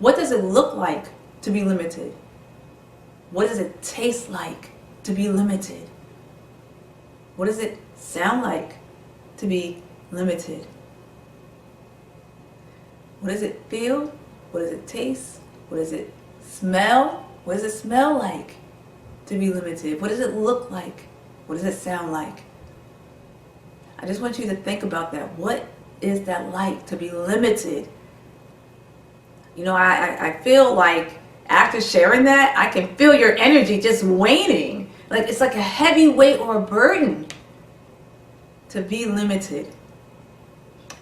What does it look like to be limited? What does it taste like to be limited? What does it sound like to be limited? What does it feel? What does it taste? What does it smell? What does it smell like to be limited? What does it look like? What does it sound like? I just want you to think about that. What is that like to be limited? You know, I feel like after sharing that, I can feel your energy just waning. Like it's like a heavy weight or a burden to be limited.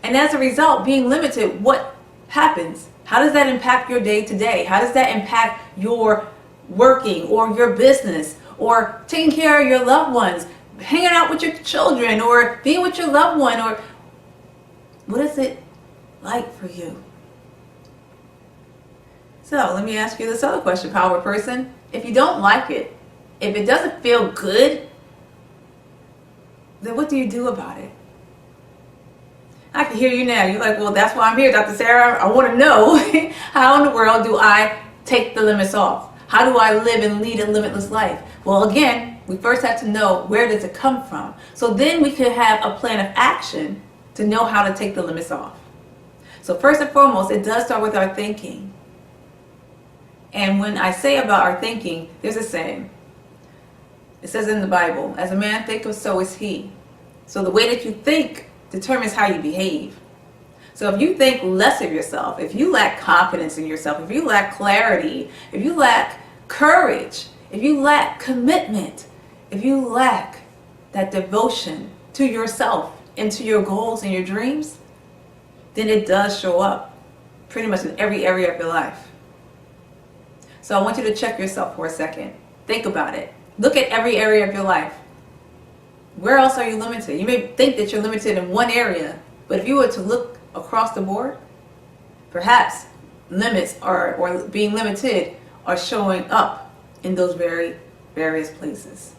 And as a result, being limited, what happens? How does that impact your day to day? How does that impact your working or your business or taking care of your loved ones, hanging out with your children or being with your loved one? Or what is it like for you? So let me ask you this other question, power person. If you don't like it, if it doesn't feel good, then what do you do about it? I can hear you now. You're like, well, that's why I'm here, Dr. Sarah. I want to know how in the world do I take the limits off? How do I live and lead a limitless life? Well, again, we first have to know, where does it come from? So then we could have a plan of action to know how to take the limits off. So first and foremost, it does start with our thinking. And when I say about our thinking, there's a saying. It says in the Bible, as a man thinketh, so is he. So the way that you think determines how you behave. So if you think less of yourself, if you lack confidence in yourself, if you lack clarity, if you lack courage, if you lack commitment, if you lack that devotion to yourself and to your goals and your dreams, then it does show up pretty much in every area of your life. So I want you to check yourself for a second. Think about it. Look at every area of your life. Where else are you limited? You may think that you're limited in one area, but if you were to look across the board, perhaps limits or being limited are showing up in those very various places.